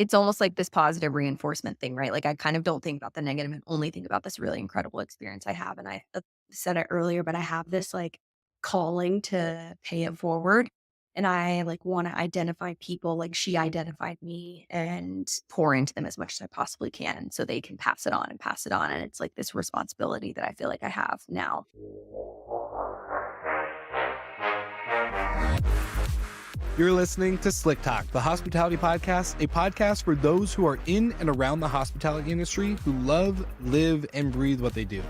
it's almost like this positive reinforcement thing, right? Like I kind of don't think about the negative and only think about this really incredible experience I have. And I said it earlier, but I have this like calling to pay it forward. And I like want to identify people like she identified me and pour into them as much as I possibly can so they can pass it on and pass it on. And it's like this responsibility that I feel like I have now. You're listening to Slick Talk, the hospitality podcast, a podcast for those who are in and around the hospitality industry who love, live, and breathe what they do.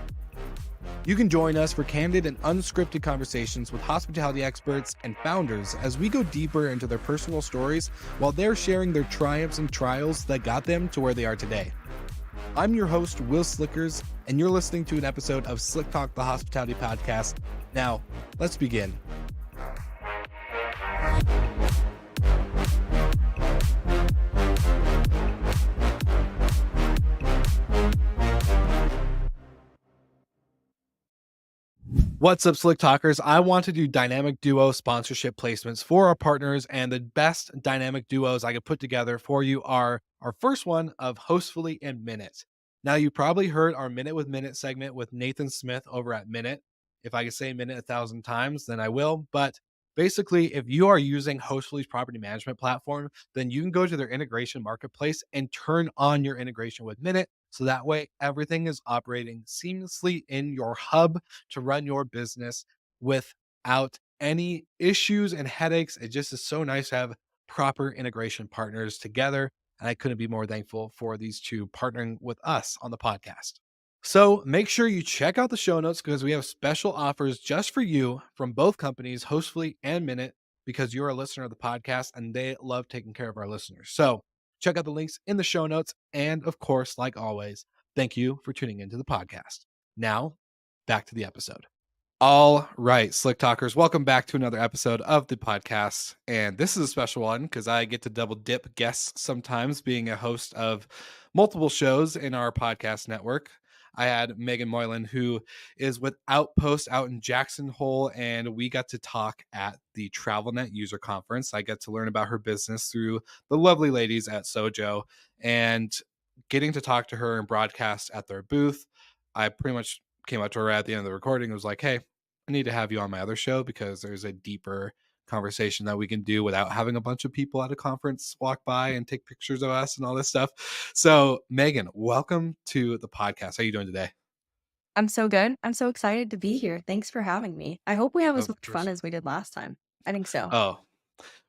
You can join us for candid and unscripted conversations with hospitality experts and founders as we go deeper into their personal stories while they're sharing their triumphs and trials that got them to where they are today. I'm your host, Will Slickers, and you're listening to an episode of Slick Talk, the hospitality podcast. Now, let's begin. What's up, Slick Talkers? I want to do dynamic duo sponsorship placements for our partners, and the best dynamic duos I could put together for you are our first one of Hostfully and Minute. Now, you probably heard our Minute with Minute segment with Nathan Smith over at Minute. If I could say Minute 1,000 times, then I will. But basically, if you are using Hostfully's property management platform, then you can go to their integration marketplace and turn on your integration with Minute. So that way, everything is operating seamlessly in your hub to run your business without any issues and headaches. It just is so nice to have proper integration partners together. And I couldn't be more thankful for these two partnering with us on the podcast. So make sure you check out the show notes because we have special offers just for you from both companies, Hostfully and Minute, because you're a listener of the podcast and they love taking care of our listeners. So check out the links in the show notes. And of course, like always, thank you for tuning into the podcast. Now, back to the episode. All right, Slick Talkers, welcome back to another episode of the podcast. And this is a special one because I get to double dip guests sometimes, being a host of multiple shows in our podcast network. I had Meaghan Moylan, who is with Outpost out in Jackson Hole, and we got to talk at the TravelNet user conference. I got to learn about her business through the lovely ladies at Sojo, and getting to talk to her and broadcast at their booth. I pretty much came up to her at the end of the recording and was like, hey, I need to have you on my other show because there's a deeper conversation that we can do without having a bunch of people at a conference walk by and take pictures of us and all this stuff. So Meaghan, welcome to the podcast. How are you doing today? I'm so good. I'm so excited to be here. Thanks for having me. I hope we have as Of much fun course. as we did last time. I think so. Oh,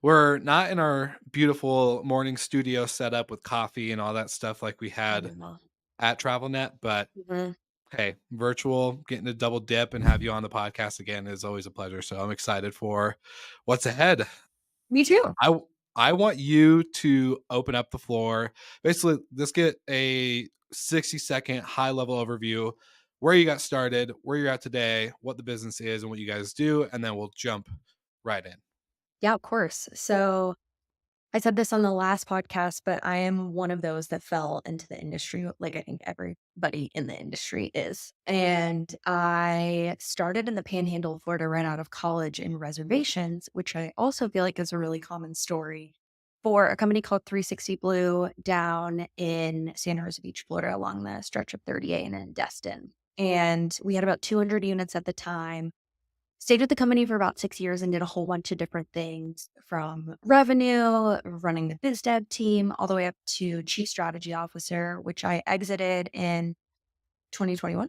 we're not in our beautiful morning studio setup with coffee and all that stuff like we had Mhm. at TravelNet, but Mhm. hey, virtual, getting to double dip and have you on the podcast again is always a pleasure. So I'm excited for what's ahead. Me too. I I want you to open up the floor. Basically, let's get a 60-second high level overview where you got started, where you're at today, what the business is, and what you guys do, and then we'll jump right in. Yeah, of course. So I said this on the last podcast, but I am one of those that fell into the industry, like I think everybody in the industry is. And I started in the panhandle of Florida right out of college in reservations, which I also feel like is a really common story for a company called 360 Blue down in Santa Rosa Beach, Florida, along the stretch of 38 and in Destin. And we had about 200 units at the time. Stayed with the company for about 6 years and did a whole bunch of different things from revenue, running the biz dev team, all the way up to chief strategy officer, which I exited in 2021,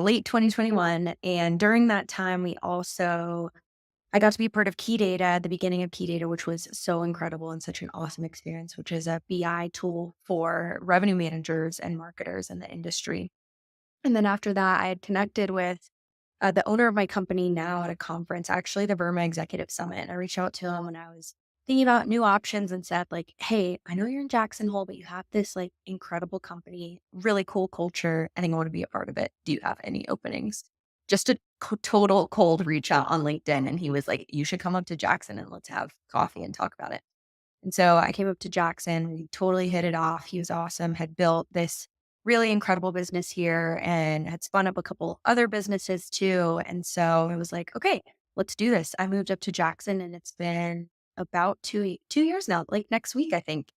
late 2021. And during that time, I got to be part of Key Data at the beginning of Key Data, which was so incredible and such an awesome experience, which is a BI tool for revenue managers and marketers in the industry. And then after that, I had connected with the owner of my company now at a conference, actually the Burma Executive Summit. I reached out to him when I was thinking about new options and said, like, hey, I know you're in Jackson Hole, but you have this like incredible company, really cool culture. I think I want to be a part of it. Do you have any openings? Just a total cold reach out on LinkedIn. And he was like, you should come up to Jackson and let's have coffee and talk about it. And so I came up to Jackson. We totally hit it off. He was awesome, had built this really incredible business here and had spun up a couple other businesses too. And so it was like, okay, let's do this. I moved up to Jackson and it's been about two years now, like next week, I think.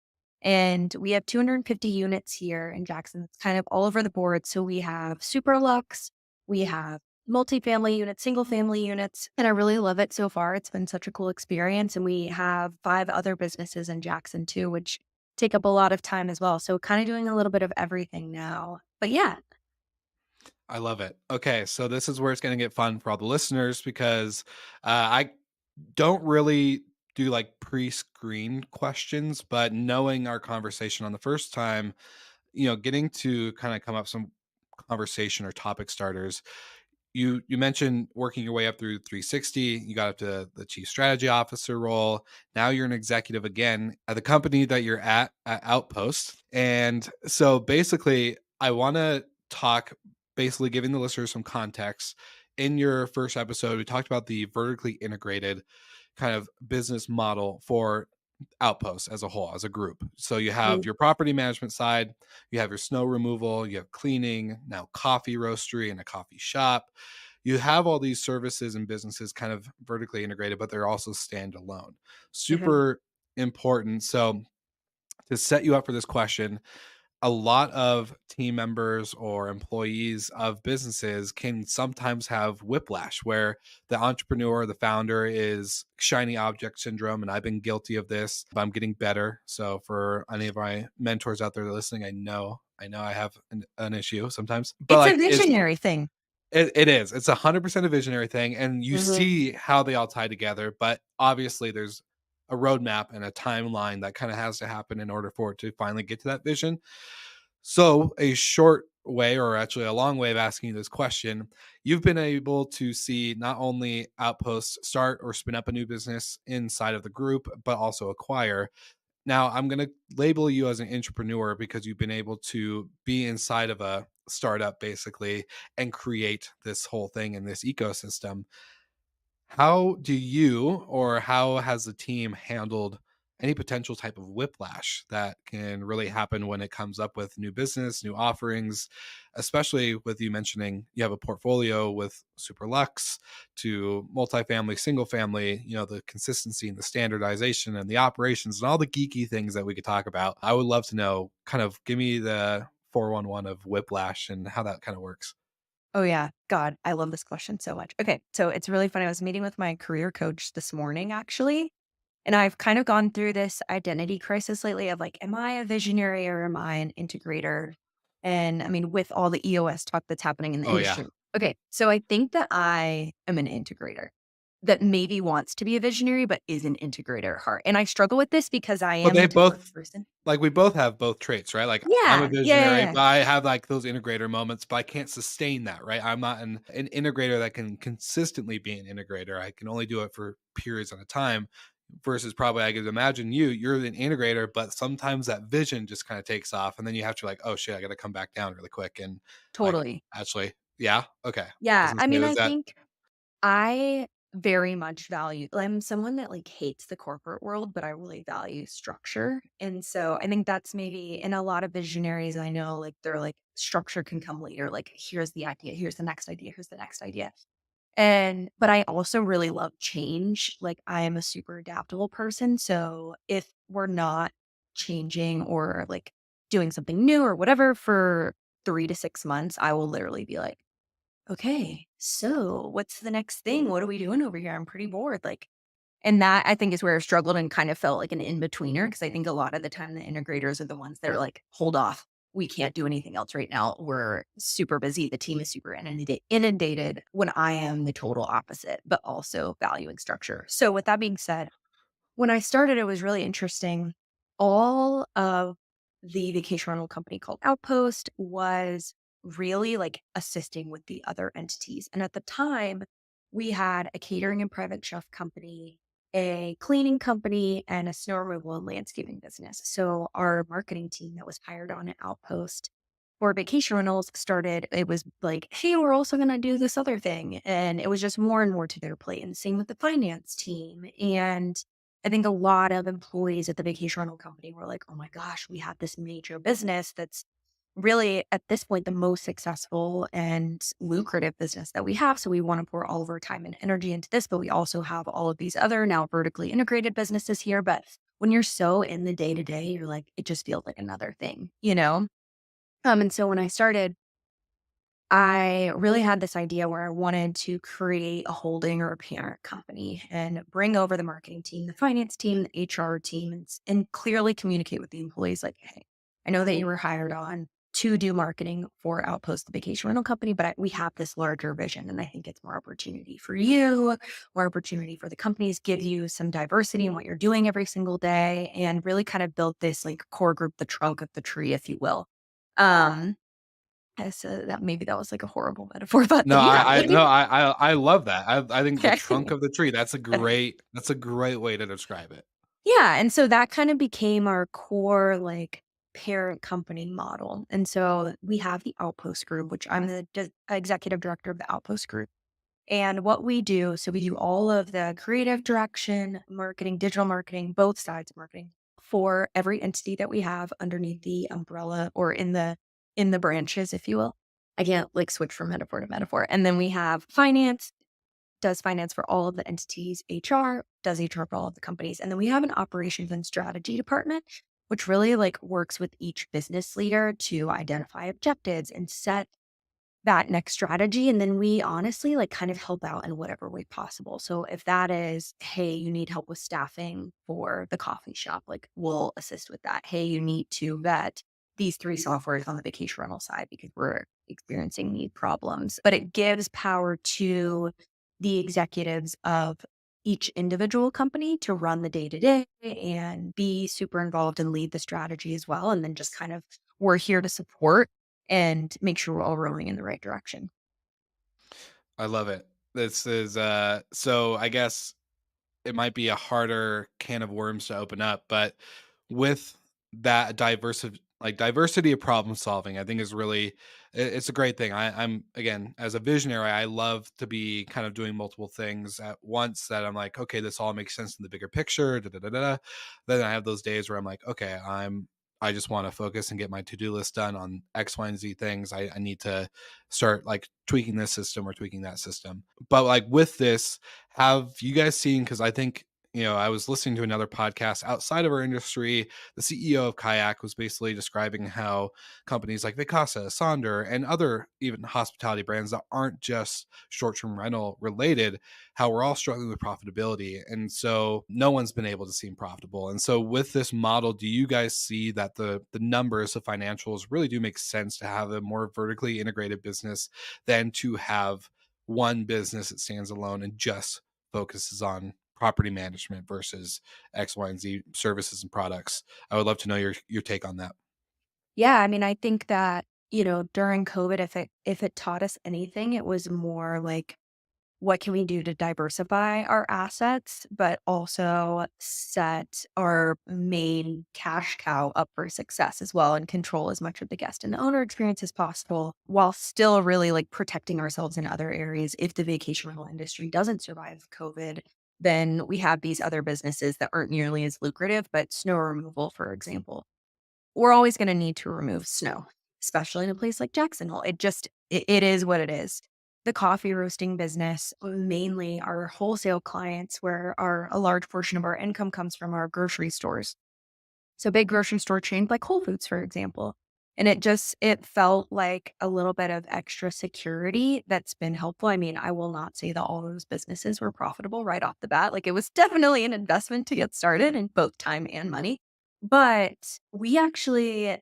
And we have 250 units here in Jackson. It's kind of all over the board. So we have super lux, we have multifamily units, single family units, and I really love it so far. It's been such a cool experience. And we have 5 other businesses in Jackson too, which take up a lot of time as well. So kind of doing a little bit of everything now. But yeah, I love it. Okay, so this is where it's going to get fun for all the listeners because I don't really do like pre-screen questions, but knowing our conversation on the first time, getting to kind of come up some conversation or topic starters. You mentioned working your way up through 360. You got up to the chief strategy officer role. Now you're an executive again at the company that you're at Outpost. And so basically, I want to talk, basically giving the listeners some context. In your first episode, we talked about the vertically integrated kind of business model for Outposts as a whole, as a group. So you have mm, your property management side, you have your snow removal, you have cleaning, now coffee roastery and a coffee shop. You have all these services and businesses kind of vertically integrated, but they're also standalone. mhm. Super important. So to set you up for this question, a lot of team members or employees of businesses can sometimes have whiplash where the entrepreneur, the founder is shiny object syndrome. And I've been guilty of this, but I'm getting better. So for any of my mentors out there listening, I know I have an issue sometimes, but It's a like visionary thing. it is. It's 100% a visionary thing, and you Mhm. see how they all tie together, but obviously there's a roadmap and a timeline that kinda has to happen in order for it to finally get to that vision. So, a short way, or actually a long way of asking you this question, you've been able to see not only Outposts start or spin up a new business inside of the group, but also acquire. Now, I'm going to label you as an entrepreneur because you've been able to be inside of a startup basically and create this whole thing in this ecosystem. How do you or how has the team handled any potential type of whiplash that can really happen when it comes up with new business, new offerings, especially with you mentioning you have a portfolio with super lux to multifamily, single family, the consistency and the standardization and the operations and all the geeky things that we could talk about. I would love to know, kind of give me the 411 of whiplash and how that kind of works. Oh, yeah. God, I love this question so much. Okay, so it's really funny. I was meeting with my career coach this morning, actually, and I've kind of gone through this identity crisis lately of like, am I a visionary or am I an integrator? And I mean, with all the EOS talk that's happening in the Oh yeah. industry. Okay, so I think that I am an integrator that maybe wants to be a visionary, but is an integrator at heart. And I struggle with this because I But am they the type of both person. like, we both have both traits, right? Like, I'm a Yeah, yeah, yeah, visionary, yeah. but I have, like, those integrator moments, but I can't sustain that, right? I'm not an integrator that can consistently be an integrator. I can only do it for periods at a time versus probably I could imagine you're an integrator, but sometimes that vision just kinda takes off, and then you have to like, "Oh, shit, I gotta come back down really quick," and, like, Totally. actually yeah? Okay. I was Yeah. gonna I say, mean, was I that think I very much value I'm someone that, like, hates the corporate world, but I really value structure, and so I think that's maybe and a lot of visionaries I know, like, they're like, "Structure can come later," like, "Here's the idea, here's the next idea, here's the next idea." And but I also really love change, like, I am a super adaptable person, so if we're not changing or, like, doing something new or whatever for 3 to 6 months, I will literally be like, okay, so what's the next thing? What are we doing over here? I'm pretty bored. Like, and that I think is where I struggled and kind of felt like an in-betweener because I think a lot of the time the integrators are the ones that are like, hold off. We can't do anything else right now. We're super busy. The team is super inundated when I am the total opposite, but also valuing structure. So with that being said, when I started, it was really interesting. All of the vacation rental company called Outpost was really like assisting with the other entities. And at the time, we had a catering and private chef company, a cleaning company, and a snow removal and landscaping business. So our marketing team that was hired on at Outpost for vacation rentals started, it was like, hey, we're also going to do this other thing. And it was just more and more to their plate. And same with the finance team. And I think a lot of employees at the vacation rental company were like, "Oh my gosh, we have this major business that's really at this point the most successful and lucrative business that we have. So we want to pour all of our time and energy into this, but we also have all of these other now vertically integrated businesses here. But when you're so in the day to day, you're like, it just feels like another thing, you know? And so when I started, I really had this idea where I wanted to create a holding or a parent company and bring over the marketing team, the finance team, the HR team, and clearly communicate with the employees like, hey, I know that you were hired on to do marketing for Outpost, the vacation rental company, but we have this larger vision. And I think it's more opportunity for you, more opportunity for the companies, give you some diversity in what you're doing every single day, and really kind of build this like core group, the trunk of the tree, if you will. Um, that maybe that was like a horrible metaphor, but No, yeah, I like no, I love that. I think the trunk okay. of the tree, that's a great way to describe it. Yeah, and so that kind of became our core, like, parent company model, and so we have the Outpost Group, which I'm the executive director of the Outpost Group, and what we do so we do all of the creative direction, marketing, digital marketing, both sides of marketing for every entity that we have underneath the umbrella or in the branches, if you will. I can't, like, switch from metaphor to metaphor, and then we have finance, does finance for all of the entities, HR does HR for all of the companies. And then we have an operations and strategy department, which really like works with each business leader to identify objectives and set that next strategy. And then we honestly like kind of help out in whatever way possible. So if that is, hey, you need help with staffing for the coffee shop, like we'll assist with that. Hey, you need to vet these three softwares on the vacation rental side because we're experiencing need problems. But it gives power to the executives of each individual company to run the day to day and be super involved and lead the strategy as well. And then just kind of we're here to support and make sure we're all rowing in the right direction. I love it. This is, so I guess it might be a harder can of worms to open up, but with that diversity of problem solving, I think is really it's a great thing. I'm again as a visionary, I love to be kind of doing multiple things at once that I'm like, okay, this all makes sense in the bigger picture. Da, da, da, da, da. Then I have those days where I'm like, okay, I just want to focus and get my to-do list done on X, Y, and Z things. I need to start like tweaking this system or tweaking that system. But like with this, have you guys seen? Because I think I was listening to another podcast outside of our industry. The CEO of Kayak was basically describing how companies like Vacasa, Sonder, and other even hospitality brands that aren't just short-term rental related, how we're all struggling with profitability. And so no one's been able to seem profitable. And so with this model, do you guys see that the numbers, the financials really do make sense to have a more vertically integrated business than to have one business that stands alone and just focuses on property management versus X, Y, and Z services and products? I would love to know your take on that. Yeah, I mean, I think that, during COVID, if it taught us anything, it was more like what can we do to diversify our assets, but also set our main cash cow up for success as well and control as much of the guest and the owner experience as possible while still really like protecting ourselves in other areas. If the vacation rental industry doesn't survive COVID, then we have these other businesses that aren't nearly as lucrative, but snow removal, for example, we're always gonna need to remove snow, especially in a place like Jacksonville. It is what it is. The coffee roasting business, mainly our wholesale clients, where a large portion of our income comes from our grocery stores. So big grocery store chains like Whole Foods, for example. And it felt like a little bit of extra security that's been helpful. I mean, I will not say that all those businesses were profitable right off the bat. Like it was definitely an investment to get started in both time and money. But we actually,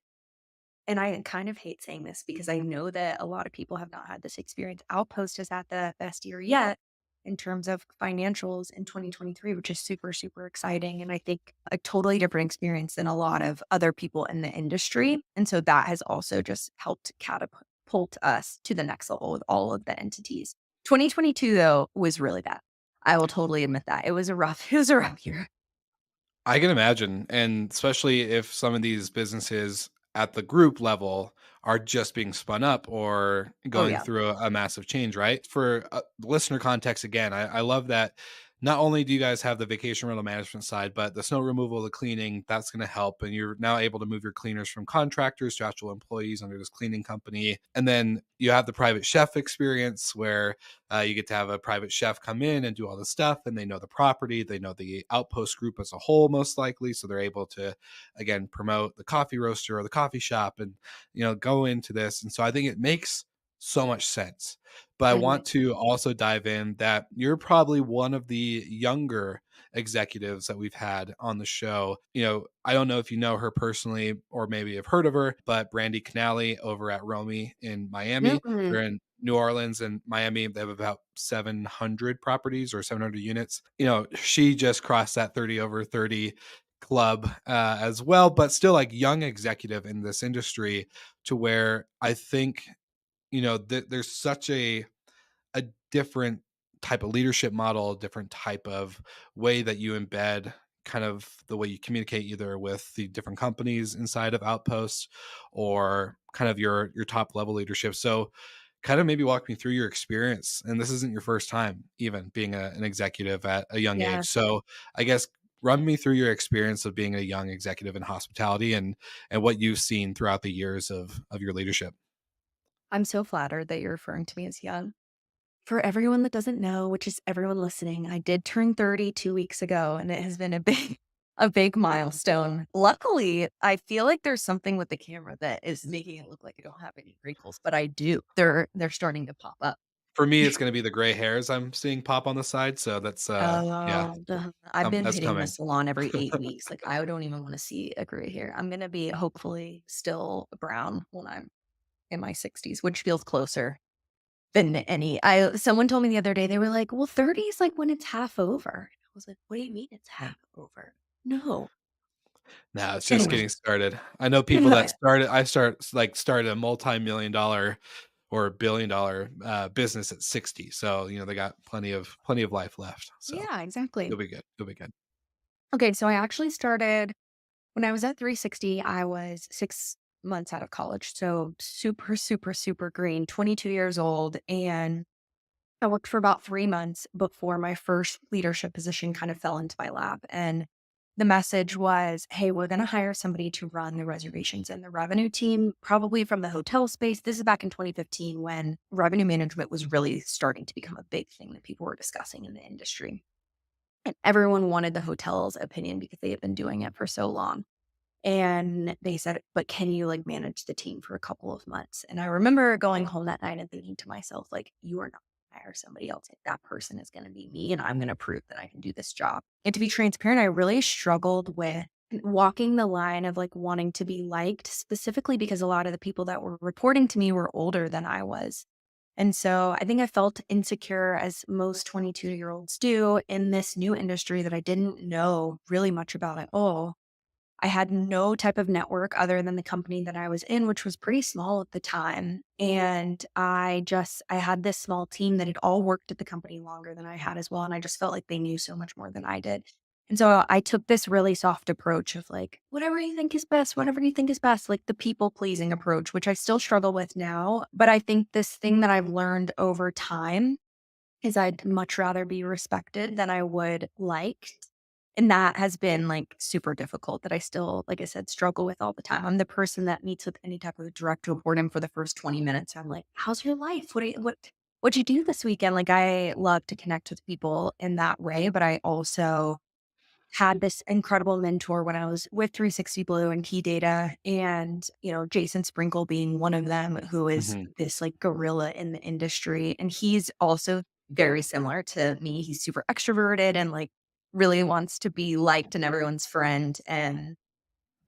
and I kind of hate saying this because I know that a lot of people have not had this experience. Outpost has had the best year yet in terms of financials in 2023, which is super, super exciting. And I think a totally different experience than a lot of other people in the industry. And so that has also just helped catapult us to the next level with all of the entities. 2022, though, was really bad. I will totally admit that. It was a rough year. I can imagine, and especially if some of these businesses at the group level are just being spun up or Oh, going yeah. through a massive change, right? For listener context, again, I love that not only do you guys have the vacation rental management side, but the snow removal, the cleaning, that's going to help. And you're now able to move your cleaners from contractors to actual employees under this cleaning company. And then you have the private chef experience where you get to have a private chef come in and do all the stuff, and they know the property, they know the Outpost Group as a whole, most likely. So they're able to, again, promote the coffee roaster or the coffee shop and, go into this. And so I think it makes so much sense. But I Mhm. want to also dive in that you're probably one of the younger executives that we've had on the show. I don't know if you know her personally or maybe have heard of her, but Brandy Canali over at Romy in Miami. Mm-mm. They're in New Orleans and Miami. They have about 700 properties or 700 units. She just crossed that 30 over 30 club as well, but still like young executive in this industry to where I think there's such a different type of leadership model, different type of way that you embed kind of the way you communicate either with the different companies inside of Outposts or kind of your top level leadership. So kind of maybe walk me through your experience. And this isn't your first time even being an executive at a young Yeah. age. So I guess run me through your experience of being a young executive in hospitality and what you've seen throughout the years of your leadership. I'm so flattered that you're referring to me as young. For everyone that doesn't know, which is everyone listening, I did turn 30 2 weeks ago, and it has been a big a big milestone. Luckily, I feel like there's something with the camera that is making it look like I don't have any wrinkles, but I do. They're starting to pop up. For me, it's gonna be the gray hairs I'm seeing pop on the side, so that's, yeah, I've been that's hitting the coming. salon every 8 weeks. Like, I don't even wanna see a gray hair. I'm gonna be hopefully still brown when I'm in my 60s, which feels closer than any I someone told me the other day, they were like, "Well, 30 is like when it's half over." I was like, "What do you mean it's half over?" No. No, it's just Anyway, getting started. I know people that anyway, started a multi-million dollar or billion-dollar, business at 60, so, they got plenty of life left, so yeah, exactly. you'll be good, you'll be good. Okay, so I actually started when I was at 360, I was 6 months out of college, so super, super, super green, 22 years old, and I worked for about 3 months before my first leadership position kind of fell into my lap, and the message was, "Hey, we're gonna hire somebody to run the reservations and the revenue team, probably from the hotel space." This is back in 2015 when revenue management was really starting to become a big thing that people were discussing in the industry, and everyone wanted the hotel's opinion because they had been doing it for so long. And they said, "But can you, like, manage the team for a couple of months?" And I remember going home that night and thinking to myself, like, "You are not gonna hire somebody else. Like, that person is gonna be me, and I'm gonna prove that I can do this job." And to be transparent, I really struggled with walking the line of, like, wanting to be liked, specifically because a lot of the people that were reporting to me were older than I was. And so I think I felt insecure, as most 22-year-olds do, in this new industry that I didn't know really much about at all. I had no type of network other than the company that I was in, which was pretty small at the time. And I had this small team that had all worked at the company longer than I had as well. And I just felt like they knew so much more than I did. And so I took this really soft approach of like, whatever you think is best, whatever you think is best, like the people pleasing approach, which I still struggle with now. But I think this thing that I've learned over time is I'd much rather be respected than I would liked. And that has been, like, super difficult that I still, like I said, struggle with all the time. I'm the person that meets with any type of direct report, and for the first 20 minutes, I'm like, "How's your life? What'd you do this weekend?" Like, I love to connect with people in that way, but I also had this incredible mentor when I was with 360 Blue and Key Data, and, Jason Sprinkle being one of them, who is Mhm, this, like, gorilla in the industry, and he's also very similar to me. He's super extroverted and, like, really wants to be liked and everyone's friend, and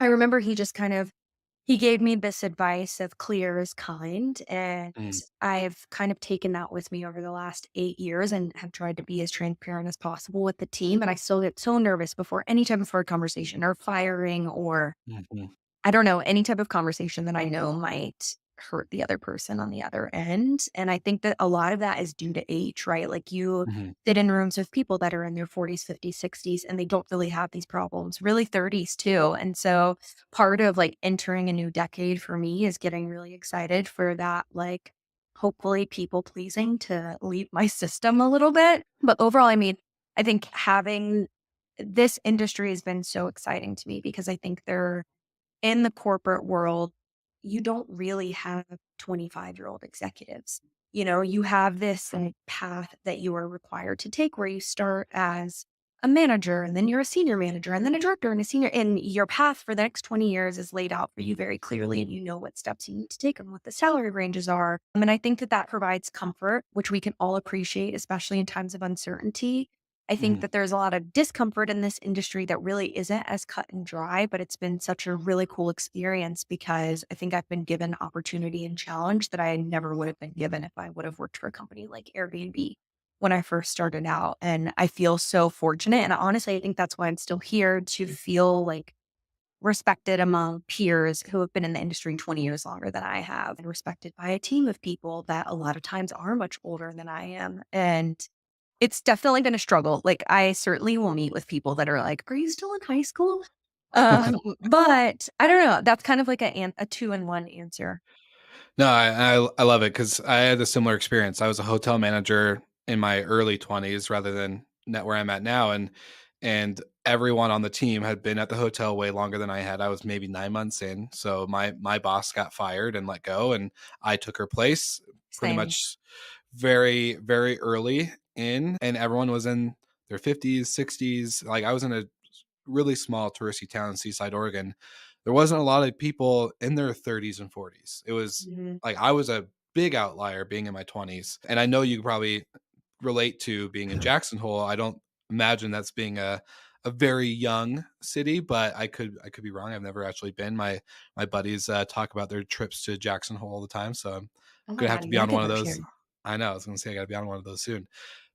I remember he gave me this advice of clear is kind, and mm, I've kind of taken that with me over the last 8 years and have tried to be as transparent as possible with the team, and I still get so nervous before any type of hard conversation or firing or mhm, I don't know, any type of conversation that I know might hurt the other person on the other end. And I think that a lot of that is due to age, right? Like you mhm, sit in rooms with people that are in their 40s, 50s, 60s, and they don't really have these problems, really 30s too. And so part of like entering a new decade for me is getting really excited for that, like hopefully people pleasing to leave my system a little bit. But overall, I mean, I think having this industry has been so exciting to me because I think they're in the corporate world, you don't really have 25-year-old executives. You have this like path that you are required to take where you start as a manager and then you're a senior manager and then a director and a senior, and your path for the next 20 years is laid out for you very clearly, and you know what steps you need to take and what the salary ranges are. And I think that that provides comfort, which we can all appreciate, especially in times of uncertainty. I think Mhm. that there's a lot of discomfort in this industry that really isn't as cut and dry, but it's been such a really cool experience because I think I've been given opportunity and challenge that I never would have been given if I would have worked for a company like Airbnb when I first started out. And I feel so fortunate. And honestly, I think that's why I'm still here, to feel like respected among peers who have been in the industry 20 years longer than I have, and respected by a team of people that a lot of times are much older than I am. And it's definitely been a struggle. Like, I certainly will meet with people that are like, "Are you still in high school?" But I don't know. That's kind of like a two-in-one answer. No, I love it because I had a similar experience. I was a hotel manager in my early 20s rather than net where I'm at now, and everyone on the team had been at the hotel way longer than I had. I was maybe 9 months in, so my boss got fired and let go, and I took her place pretty Same. much very early in, and everyone was in their 50s, 60s. Like I was in a really small touristy town in Seaside, Oregon. There wasn't a lot of people in their 30s and 40s. It was Mhm. like I was a big outlier being in my 20s. And I know you probably relate to being in Jackson Hole. I don't imagine that's being a very young city, but I could be wrong. I've never actually been. My buddies talk about their trips to Jackson Hole all the time, so I'm Oh my gonna have god, to you be gotta on get one of back those. here. I know. I was gonna say I gotta be on one of those soon.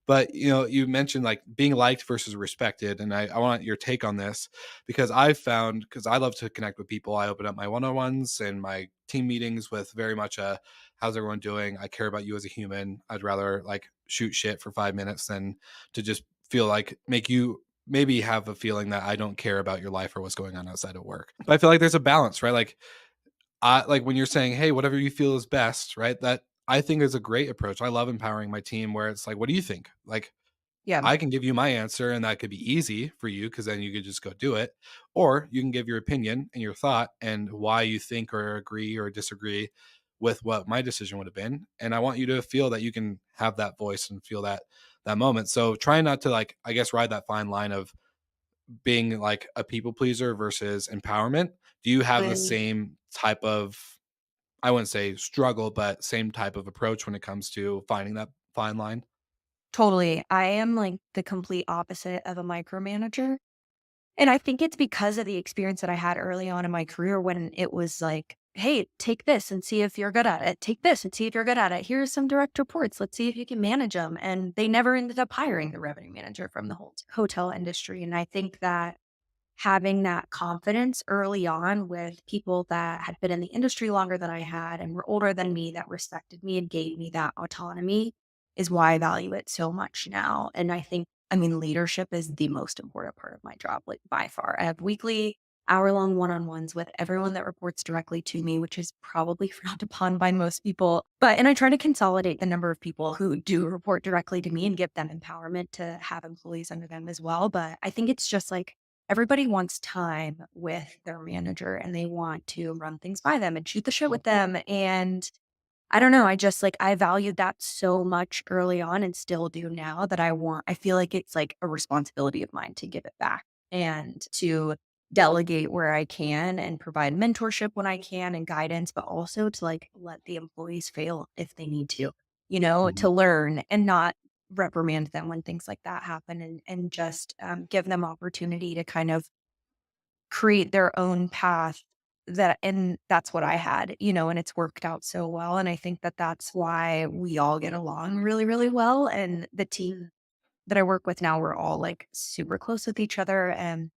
But you mentioned like being liked versus respected, and I want your take on this because I've found, because I love to connect with people. I open up my one-on-ones and my team meetings with very much a how's everyone doing? I care about you as a human. I'd rather like shoot shit for 5 minutes than to just feel like make you maybe have a feeling that I don't care about your life or what's going on outside of work. But I feel like there's a balance, right? Like I like when you're saying, "Hey, whatever you feel is best," right? That I think is a great approach. I love empowering my team where it's like, "What do you think?" Like Yeah. I can give you my answer and that could be easy for you because then you could just go do it. Or you can give your opinion and your thought and why you think or agree or disagree with what my decision would have been. And I want you to feel that you can have that voice and feel that moment. So try not to like, I guess, ride that fine line of being like a people pleaser versus empowerment. Do you have the Mm, same type of, I wouldn't say struggle, but same type of approach when it comes to finding that fine line? totally. I am like the complete opposite of a micromanager. And I think it's because of the experience that I had early on in my career when it was like, "Hey, take this and see if you're good at it. Take this and see if you're good at it. Here's some direct reports. Let's see if you can manage them." And they never ended up hiring the revenue manager from the whole hotel industry. And I think that having that confidence early on with people that had been in the industry longer than I had and were older than me, that respected me and gave me that autonomy, is why I value it so much now. And I think, I mean, leadership is the most important part of my job, like by far. I have weekly, hour-long one-on-ones with everyone that reports directly to me, which is probably frowned upon by most people. And I try to consolidate the number of people who do report directly to me and give them empowerment to have employees under them as well. But I think it's just like everybody wants time with their manager and they want to run things by them and shoot the shit with them. And I don't know, I just like I valued that so much early on and still do now that I feel like it's like a responsibility of mine to give it back and to delegate where I can and provide mentorship when I can and guidance, but also to like let the employees fail if they need to, to Mhm. learn and not reprimand them when things like that happen, and just give them opportunity to kind of create their own path. And that's what I had, and it's worked out so well. And I think that that's why we all get along really, really well. And the team that I work with now, we're all like super close with each other and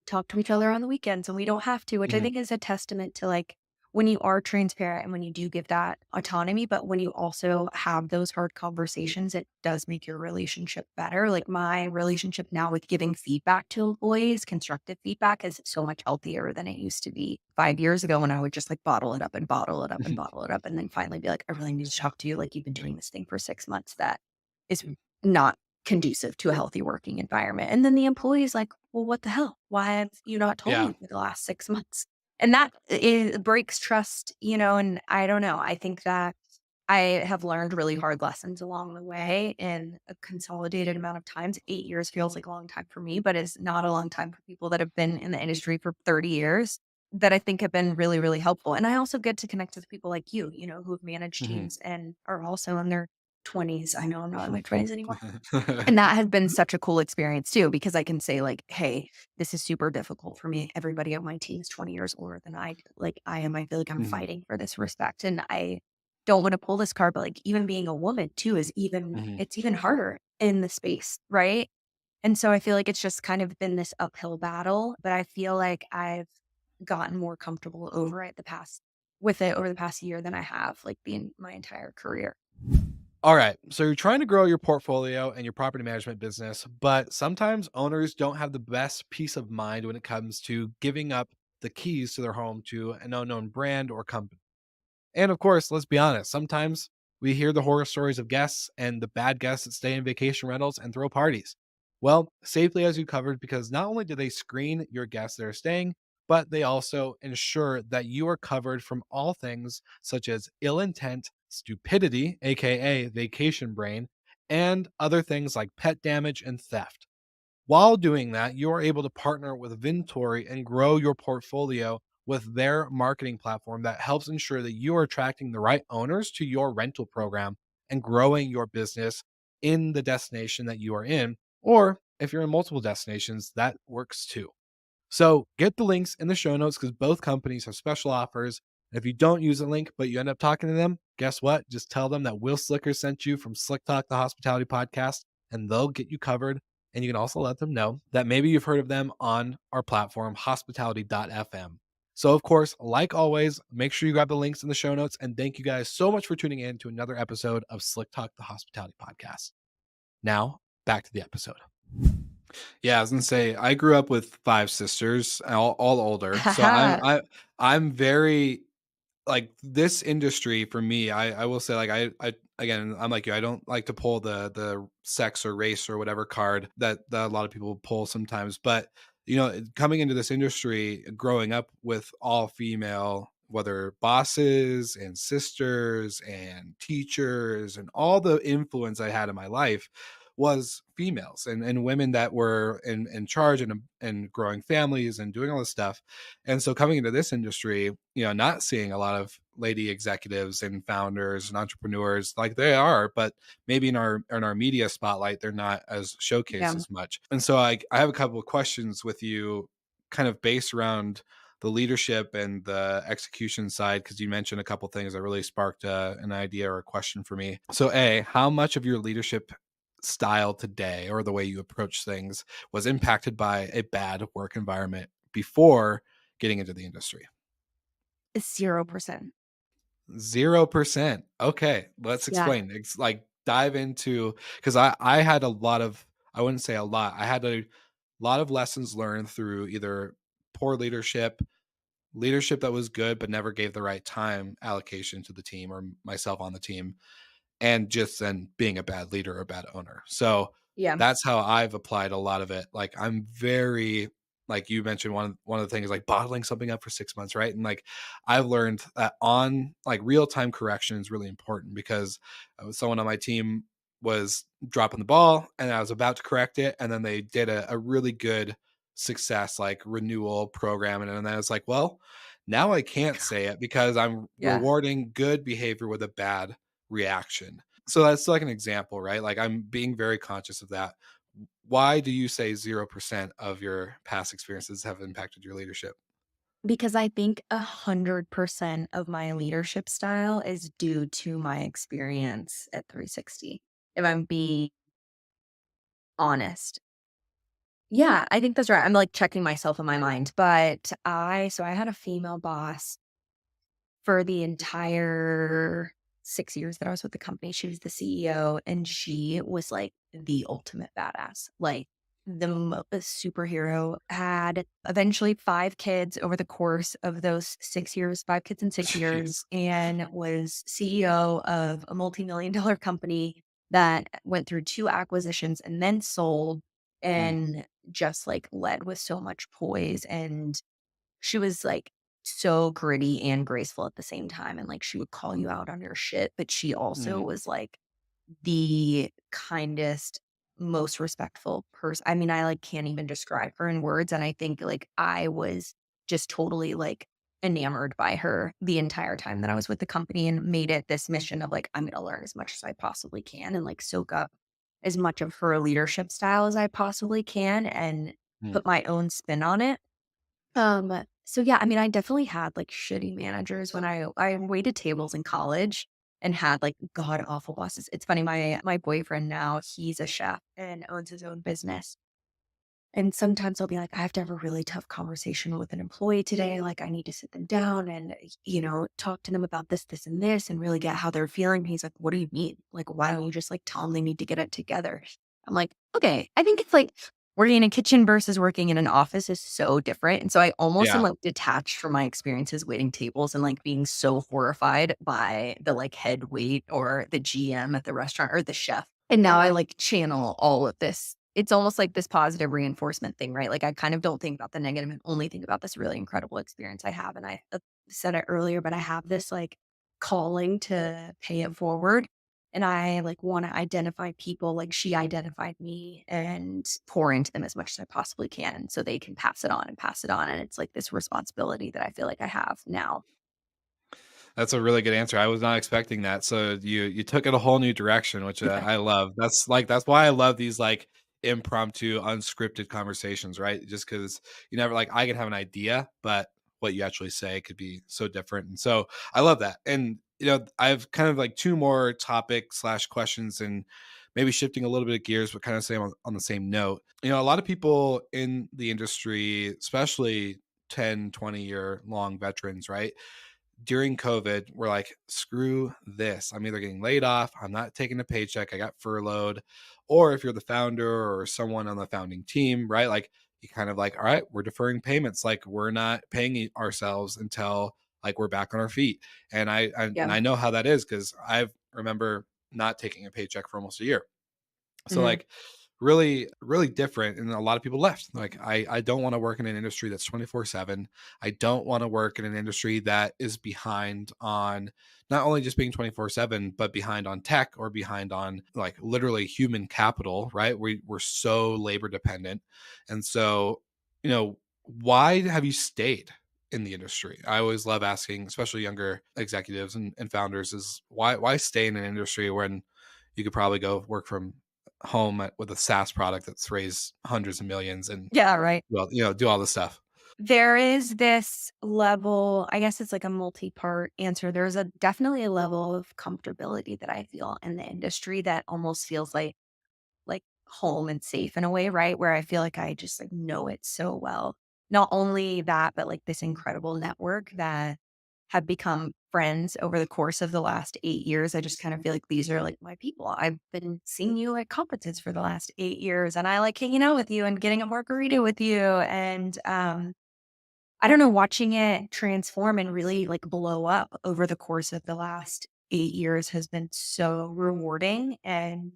talk to each other on the weekends and we don't have to, which I Mhm. think is a testament to like when you are transparent and when you do give that autonomy, but when you also have those hard conversations, it does make your relationship better. Like my relationship now with giving feedback to employees, constructive feedback, is so much healthier than it used to be 5 years ago when I would just like bottle it up and bottle it up and bottle it up and then finally be like, I really need to talk to you. Like you've been doing this thing for 6 months that is not conducive to a healthy working environment. And then the employee is like, well, what the hell? Why have you not told Yeah. me for the last 6 months? And that breaks trust, and I don't know. I think that I have learned really hard lessons along the way in a consolidated amount of times. 8 years feels like a long time for me, but it's not a long time for people that have been in the industry for 30 years that I think have been really, really helpful. And I also get to connect with people like you, who have managed Mhm. teams and are also in their 20s. I know I'm not in my 20s anymore, and that has been such a cool experience too, because I can say like, "Hey, this is super difficult for me. Everybody on my team is 20 years older than I am. I feel like I'm Mhm. fighting for this respect, and I don't want to pull this card, but like even being a woman too is Mhm. it's even harder in the space, right?" And so I feel like it's just kind of been this uphill battle, but I feel like I've gotten more comfortable with it over the past year than I have like my entire career. All right. So you're trying to grow your portfolio and your property management business, but sometimes owners don't have the best peace of mind when it comes to giving up the keys to their home to an unknown brand or company. And of course, let's be honest, sometimes we hear the horror stories of guests and the bad guests that stay in vacation rentals and throw parties. Well, Safely has you covered because not only do they screen your guests that are staying, but they also ensure that you are covered from all things such as ill intent, stupidity, aka vacation brain, and other things like pet damage and theft. While doing that, you are able to partner with Vintory and grow your portfolio with their marketing platform that helps ensure that you are attracting the right owners to your rental program and growing your business in the destination that you are in. Or if you're in multiple destinations, that works too. So get the links in the show notes because both companies have special offers. And if you don't use a link, but you end up talking to them, guess what? Just tell them that Will Slicker sent you from Slick Talk, the hospitality podcast, and they'll get you covered. And you can also let them know that maybe you've heard of them on our platform, hospitality.fm. So, of course, like always, make sure you grab the links in the show notes. And thank you guys so much for tuning in to another episode of Slick Talk, the hospitality podcast. Now, back to the episode. Yeah, I was gonna say I grew up with 5 sisters, all older. So I'm very like this industry for me, I will say like I again, I'm like you, I don't like to pull the sex or race or whatever card that a lot of people pull sometimes. But coming into this industry, growing up with all female, whether bosses and sisters and teachers and all the influence I had in my life was females and women that were in charge and growing families and doing all this stuff. And so coming into this industry, not seeing a lot of lady executives and founders and entrepreneurs like they are, but maybe in our media spotlight, they're not as showcased Yeah. as much. And so I have a couple of questions with you, kind of based around the leadership and the execution side, because you mentioned a couple things that really sparked an idea or a question for me. So, how much of your leadership style today or the way you approach things was impacted by a bad work environment before getting into the industry? 0%. 0%. Okay, let's Yeah. explain. It's like dive into because I had a lot of, I wouldn't say a lot. I had a lot of lessons learned through either poor leadership that was good but never gave the right time allocation to the team or myself on the team, and just then being a bad leader or a bad owner. So Yeah. that's how I've applied a lot of it. Like I'm very, like you mentioned, one of the things like bottling something up for 6 months, right? And like I've learned that on like real time correction is really important because someone on my team was dropping the ball and I was about to correct it, and then they did a really good success like renewal program, and then I was like, well, now I can't say it because I'm Yeah. rewarding good behavior with a bad reaction. So that's like an example, right? Like I'm being very conscious of that. Why do you say 0% of your past experiences have impacted your leadership? Because I think 100% of my leadership style is due to my experience at 360, if I'm being honest. Yeah, I think that's right. I'm like checking myself in my mind, but I had a female boss for the entire 6 years that I was with the company. She was the CEO, and she was, like, the ultimate badass, like, a superhero, had eventually 5 kids over the course of those 6 years, 5 kids in 6 Jeez. years, and was CEO of a multi-million-dollar company, that went through 2 acquisitions and then sold Mm, and just, like, led with so much poise, and she was, like, so gritty and graceful at the same time, and, like, she would call you out on your shit, but she also mm, was, like, the kindest, most respectful person. I mean, I, like, can't even describe her in words, and I think, like, I was just totally, like, enamored by her the entire time that I was with the company and made it this mission of, like, I'm gonna learn as much as I possibly can and, like, soak up as much of her leadership style as I possibly can and mm. put my own spin on it. So yeah, I mean, I definitely had like shitty managers when I waited tables in college and had like god awful bosses. It's funny, my boyfriend now, he's a chef and owns his own business. And sometimes I'll be like, I have to have a really tough conversation with an employee today. Like, I need to sit them down and, talk to them about this, this, and this, and really get how they're feeling. He's like, what do you mean? Like, why don't you just like tell them they need to get it together? I'm like, okay, I think it's like working in a kitchen versus working in an office is so different. And so I almost am Yeah. like detached from my experiences waiting tables and like being so horrified by the like head wait or the GM at the restaurant or the chef. And now I like channel all of this. It's almost like this positive reinforcement thing, right? Like I kind of don't think about the negative and only think about this really incredible experience I have. And I said it earlier, but I have this like calling to pay it forward. And I like want to identify people like she identified me and pour into them as much as I possibly can so they can pass it on and pass it on. And it's like this responsibility that I feel like I have now. That's a really good answer. I was not expecting that. So you took it a whole new direction, which I love. That's why I love these like impromptu, unscripted conversations, right? Just because you never like I can have an idea, but what you actually say could be so different. And so I love that. And I've kind of like two more topic slash questions and maybe shifting a little bit of gears, but kind of same on the same note. A lot of people in the industry, especially 10, 20-year long veterans, right? During COVID, we're like, screw this. I'm either getting laid off, I'm not taking a paycheck, I got furloughed. Or if you're the founder or someone on the founding team, right? Like, you kind of like, all right, we're deferring payments. Like, we're not paying ourselves until like we're back on our feet. And Yeah. I know how that is because I remember not taking a paycheck for almost a year. So Mhm. like really, really different. And a lot of people left. Like I don't want to work in an industry that's 24/7. I don't want to work in an industry that is behind on not only just being 24/7, but behind on tech or behind on like literally human capital, right? We're so labor dependent. And so, why have you stayed in the industry? I always love asking, especially younger executives and founders, is why stay in an industry when you could probably go work from home with a SaaS product that's raised hundreds of millions and Yeah, right. well, do all this stuff. There is this level, I guess it's like a multi-part answer. There's a definitely a level of comfortability that I feel in the industry that almost feels like home and safe in a way, right? Where I feel like I just like know it so well. Not only that, but like this incredible network that have become friends over the course of the last 8 years. I just kind of feel like these are like my people. I've been seeing you at conferences for the last 8 years and I like hanging out with you and getting a margarita with you. And I don't know, watching it transform and really like blow up over the course of the last 8 years has been so rewarding. And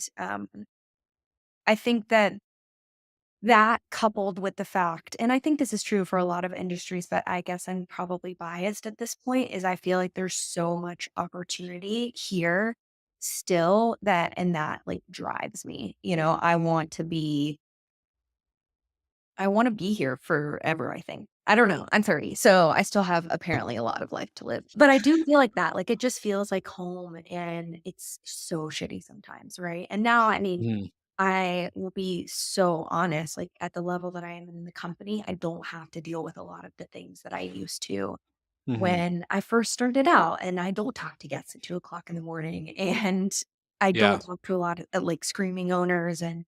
I think that coupled with the fact, and I think this is true for a lot of industries, but I guess I'm probably biased at this point, is I feel like there's so much opportunity here still that like drives me. I want to be here forever, I think. I don't know. I'm 30. So I still have apparently a lot of life to live. But I do feel like that. Like it just feels like home and it's so shitty sometimes, right? And now, I mean, Mhm, I will be so honest, like at the level that I am in the company, I don't have to deal with a lot of the things that I used to mhm. when I first started out. And I don't talk to guests at 2 o'clock in the morning. And I don't Yeah. talk to a lot of like screaming owners. And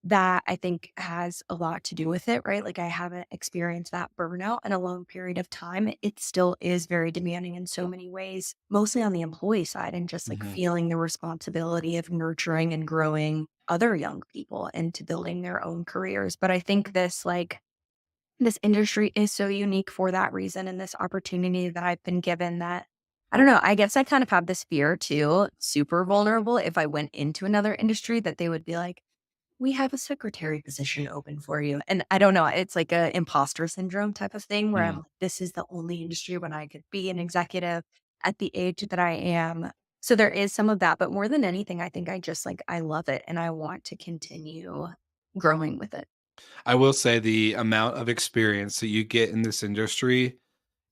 that I think has a lot to do with it, right? Like I haven't experienced that burnout in a long period of time. It still is very demanding in so many ways, mostly on the employee side and just like Mhm, feeling the responsibility of nurturing and growing other young people into building their own careers. But I think this industry is so unique for that reason and this opportunity that I've been given that I don't know. I guess I kind of have this fear too, super vulnerable if I went into another industry that they would be like, we have a secretary position open for you. And I don't know, it's like a imposter syndrome type of thing where I'm Mm. like, this is the only industry when I could be an executive at the age that I am. So there is some of that, but more than anything, I think I just like I love it and I want to continue growing with it. I will say the amount of experience that you get in this industry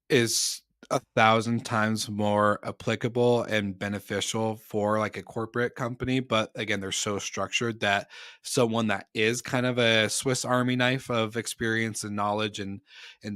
is 1,000 times more applicable and beneficial for, like, a corporate company, but again, they're so structured that someone that is kind of a Swiss Army knife of experience and knowledge and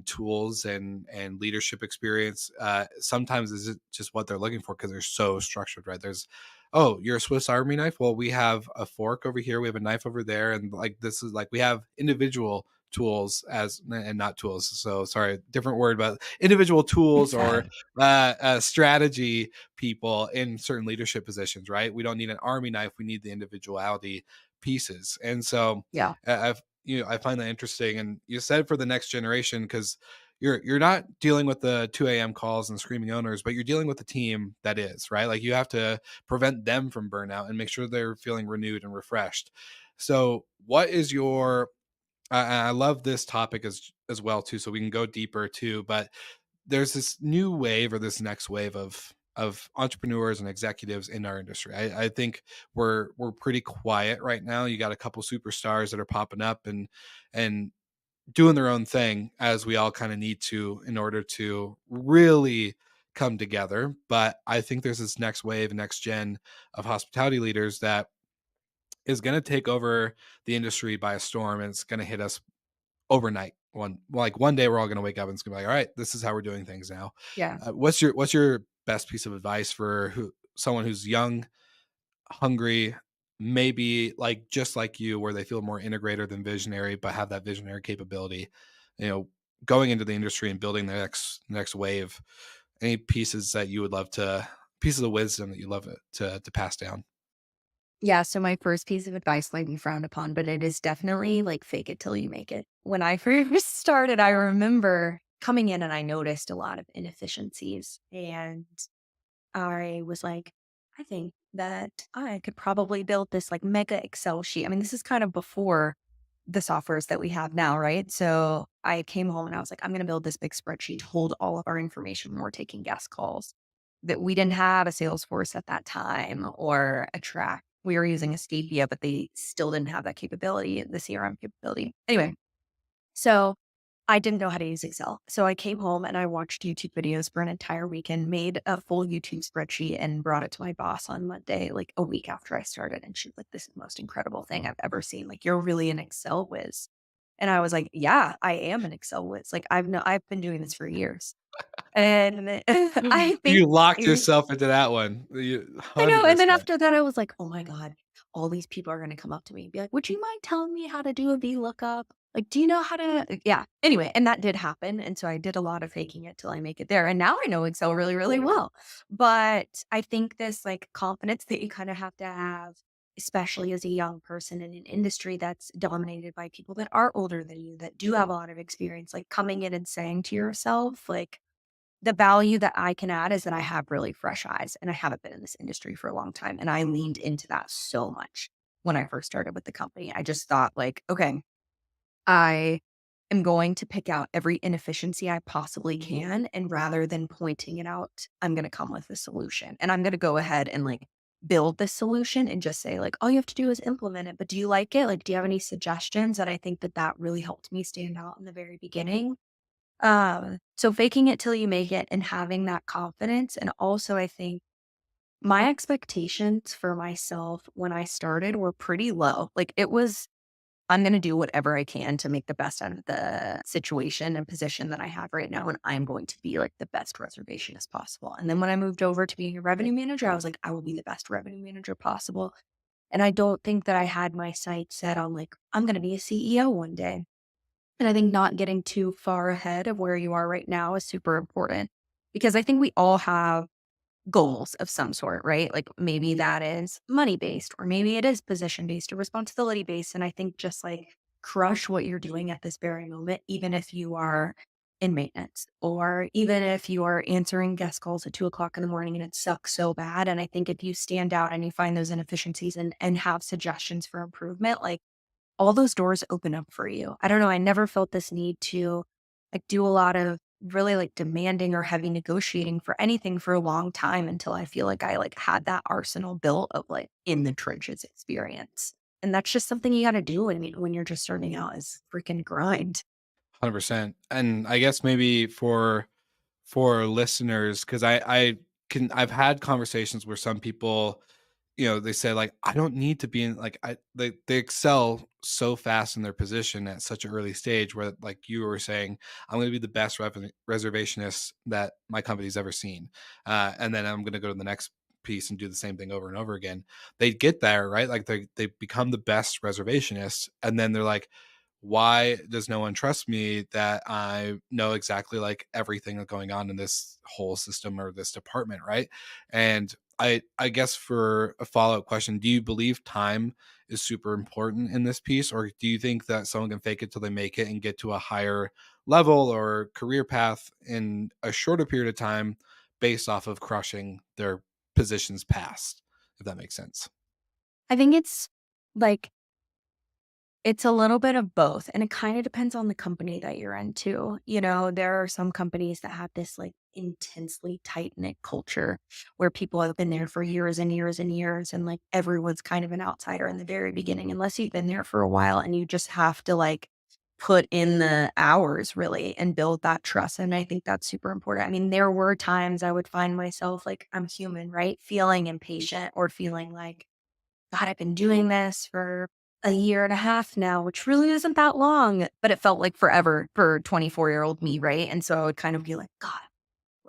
tools and leadership experience, sometimes is just what they're looking for because 'cause they're so structured, right? There's, "Oh, you're a Swiss Army knife? Well, we have a fork over here, we have a knife over there," and, like, this is like we have individual tools as and not tools, so sorry, different word, but individual tools It's or strategy people in certain leadership positions, right? We don't need an army knife, we need the individuality pieces. And so yeah. I've I find that interesting. And you said for the next generation, because you're not dealing with the 2 a.m. calls and screaming owners, but you're dealing with the team that is, right? Like you have to prevent them from burnout and make sure they're feeling renewed and refreshed. So what is your I love this topic as well too, so we can go deeper too. But there's this new wave or this next wave of entrepreneurs and executives in our industry. I think we're pretty quiet right now. You got a couple superstars that are popping up and doing their own thing, as we all kind of need to in order to really come together. But I think there's this next wave, next gen of hospitality leaders that is going to take over the industry by a storm, and it's going to hit us overnight. One day we're all going to wake up and it's going to be like, all right, this is how we're doing things now. Yeah. What's your best piece of advice for someone who's young, hungry, maybe like just like you, where they feel more integrated than visionary, but have that visionary capability, you know, going into the industry and building the next wave? Any pieces that you would love to pieces of wisdom that you love to pass down? Yeah, so my first piece of advice might be frowned upon, but it is definitely like fake it till you make it. When I first started, I remember coming in and I noticed a lot of inefficiencies. And I was like, I think that I could probably build this like mega Excel sheet. I mean, this is kind of before the softwares that we have now, right? So I came home and I was like, I'm going to build this big spreadsheet, to hold all of our information when we're taking guest calls. That we didn't have a Salesforce at that time or a track. We were using Escapia, but they still didn't have that capability, the CRM capability. Anyway, so I didn't know how to use Excel. So I came home and I watched YouTube videos for an entire weekend, made a full YouTube spreadsheet and brought it to my boss on Monday, like a week after I started. And she was like, this is the most incredible thing I've ever seen. Like, you're really an Excel whiz. And I was like, yeah, I am an Excel whiz. Like I've been doing this for years. And I think You locked yourself into that one. You I know, and then 100%. after that, I was like, "Oh my god, all these people are gonna come up to me and be like, 'Would you mind telling me how to do a VLOOKUP? Like, do you know how to'" yeah. Anyway, and that did happen, and so I did a lot of faking it till I make it there, and now I know Excel really, really well. But I think this, like, confidence that you kinda have to have, especially as a young person in an industry that's dominated by people that are older than you, that do have a lot of experience, like, coming in and saying to yourself, like, the value that I can add is that I have really fresh eyes and I haven't been in this industry for a long time. And I leaned into that so much when I first started with the company. I just thought, like, okay, I am going to pick out every inefficiency I possibly can. And rather than pointing it out, I'm going to come with a solution and I'm going to go ahead and like build the solution and just say, like, all you have to do is implement it. But do you like it? Like, do you have any suggestions? And I think that that really helped me stand out in the very beginning. So faking it till you make it and having that confidence. And also, I think my expectations for myself when I started were pretty low. Like it was, I'm going to do whatever I can to make the best out of the situation and position that I have right now. And I'm going to be like the best reservation as possible. And then when I moved over to being a revenue manager, I was like, I will be the best revenue manager possible. And I don't think that I had my sights set on like, I'm going to be a CEO one day. And I think not getting too far ahead of where you are right now is super important because I think we all have goals of some sort, right? Like maybe that is money based, or maybe it is position based or responsibility based. And I think just like crush what you're doing at this very moment, even if you are in maintenance, or even if you're answering guest calls at 2 o'clock in the morning and it sucks so bad. And I think if you stand out and you find those inefficiencies and have suggestions for improvement, like all those doors open up for you. I don't know. I never felt this need to like do a lot of really like demanding or heavy negotiating for anything for a long time until I feel like I like had that arsenal built of like in the trenches experience. And that's just something you got to do. I mean, when you're just starting out is freaking grind. 100%. And I guess maybe for listeners, because I've had conversations where some people, they say like, I don't need to be in like they excel so fast in their position at such an early stage where like you were saying, I'm gonna be the best reservationist that my company's ever seen. And then I'm gonna go to the next piece and do the same thing over and over again. They get there, right? Like they become the best reservationists, and then they're like, why does no one trust me that I know exactly like everything that's going on in this whole system or this department, right? And I guess for a follow-up question, do you believe time is super important in this piece, or do you think that someone can fake it till they make it and get to a higher level or career path in a shorter period of time based off of crushing their positions past, if that makes sense? I think like it's a little bit of both, and it kinda depends on the company that you're in too. You know, there are some companies that have this, like, intensely tight-knit culture where people have been there for years and years and years, and, like, everyone's kind of an outsider in the very beginning unless you've been there for a while, and you just have to, like, put in the hours really and build that trust, and I think that's super important. I mean, there were times I would find myself, like, I'm human, right? Feeling impatient or feeling like God, I've been doing this for a year and a half now, which really isn't that long, but it felt like forever for 24-year-old me, right? And so I would kind of be like, God,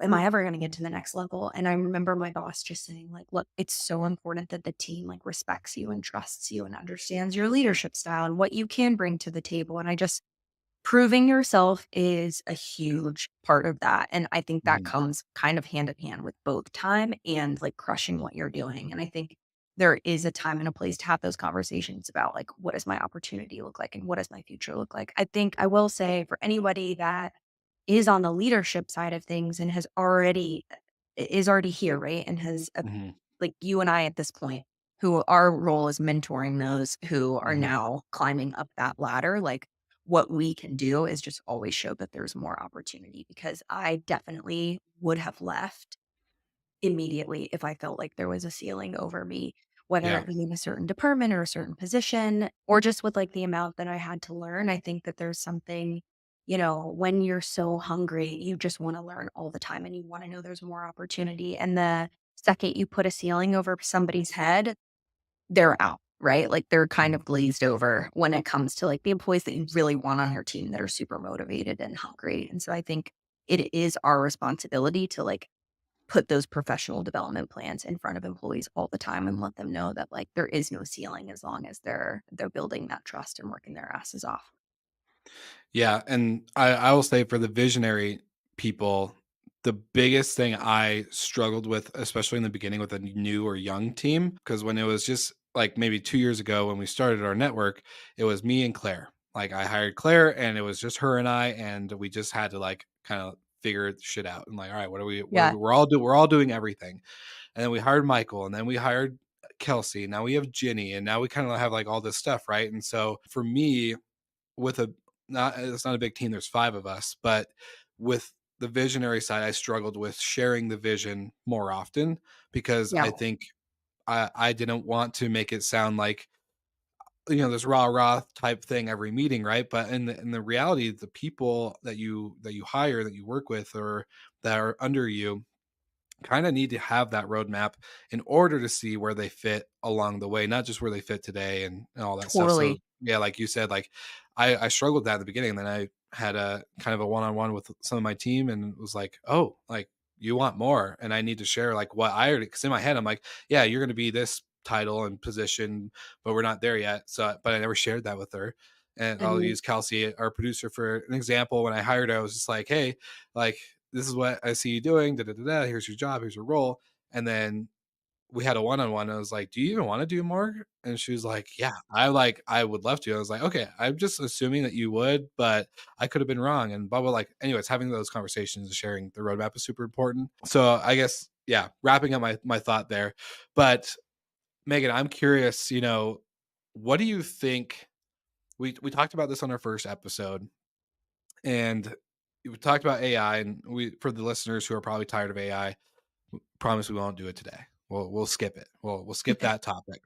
am I ever going to get to the next level? And I remember my boss just saying, like, look, it's so important that the team like respects you and trusts you and understands your leadership style and what you can bring to the table. And I just proving yourself is a huge part of that, and I think that Mhm. comes kind of hand in hand with both time and, like, crushing what you're doing, and I think there is a time and a place to have those conversations about, like, what does my opportunity look like and what does my future look like? I think I will say for anybody that is on the leadership side of things and is already here, right, and has Mhm. like you and I at this point, who our role is mentoring those who are Mhm. now climbing up that ladder, like what we can do is just always show that there's more opportunity because I definitely would have left immediately if I felt like there was a ceiling over me, whether Yeah. it be in a certain department or a certain position, or just with like the amount that I had to learn. I think that there's something, when you're so hungry, you just want to learn all the time and you want to know there's more opportunity. And the second you put a ceiling over somebody's head, they're out, right? Like they're kind Mhm. of glazed over when it comes to like the employees that you really want on your team that are super motivated and hungry. And so I think it is our responsibility to like put those professional development plans in front of employees all the time and let them know that like there is no ceiling as long as they're building that trust and working their asses off. Yeah, and I will say for the visionary people, the biggest thing I struggled with, especially in the beginning with a new or young team, because when it was just like maybe 2 years ago when we started our network, it was me and Claire. Like I hired Claire and it was just her and I, and we just had to like kind of figure shit out. And like, all right, Yeah, we're all doing everything. And then we hired Michael, and then we hired Kelsey. Now we have Ginny, and now we kind of have like all this stuff, right? And so for me, with a not it's not a big team, there's 5 of us, but with the visionary side, I struggled with sharing the vision more often because yeah, I think I didn't want to make it sound like, this rah-rah type thing every meeting, right? But in the reality, the people that you hire, that you work with, or that are under you kind of need to have that roadmap in order to see where they fit along the way, not just where they fit today and all that stuff. So totally. yeah, like you said, like I struggled with that at the beginning, and then I had a kind of a one-on-one with some of my team and was like, oh, like you want more, and I need to share like what I already, because in my head I'm like, yeah, you're going to be this title and position, but we're not there yet. So but I never shared that with her. And I'll And use Kelsey, our producer, for an example. When I hired her, I was just like, hey, like this is what I see you doing. Da, da, da, da. Here's your job. Here's your role. And then we had a one-on-one. I was like, "Do you even wanna do more?" And she was like, "Yeah, I would love to." I was like, "Okay, I'm just assuming that you would, but I could have been wrong," and blah, blah, like, anyways, having those conversations and sharing the roadmap is super important. So, I guess, yeah, wrapping up my thought there. But, Megan, I'm curious, what do you think we talked about this on our first episode, and we talked about AI, and we for the listeners who are probably tired of AI, promise we won't do it today. We'll skip it. We'll skip that topic.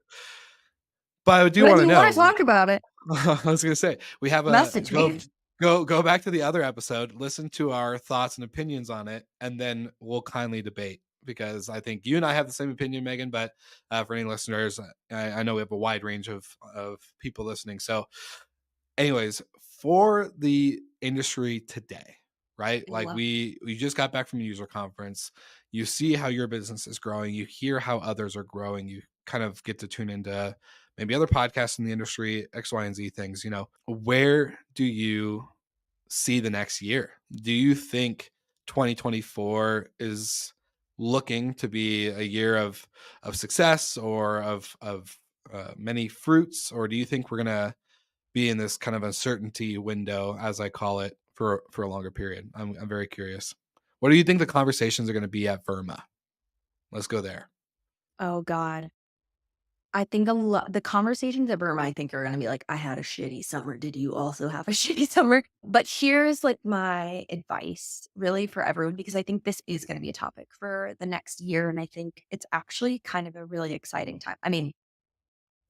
But I do But if wanna you wanna know. talk about it, I was gonna say, we have a message me. go back to the other episode, listen to our thoughts and opinions on it, and then we'll kindly debate, because I think you and I have the same opinion, Megan, but, for any listeners, I know we have a wide range of people listening. So, anyways, for the industry today, right? I Like, love we just got back from a user conference. You see how your business is growing, you hear how others are growing, you kind of get to tune into maybe other podcasts in the industry, X, Y, and Z things. Where do you see the next year? Do you think 2024 is looking to be a year of success, or of many fruits, or do you think we're gonna be in this kind of uncertainty window, as I call it, for a longer period? I'm very curious. What do you think the conversations are going to be at Verma? Let's go there. Oh god. I think the conversations at Burma, I think, are gonna be like, "I had a shitty summer. Did you also have a shitty summer?" But here's, like, my advice really for everyone, because I think this is gonna be a topic for the next year, and I think it's actually kind of a really exciting time. I mean,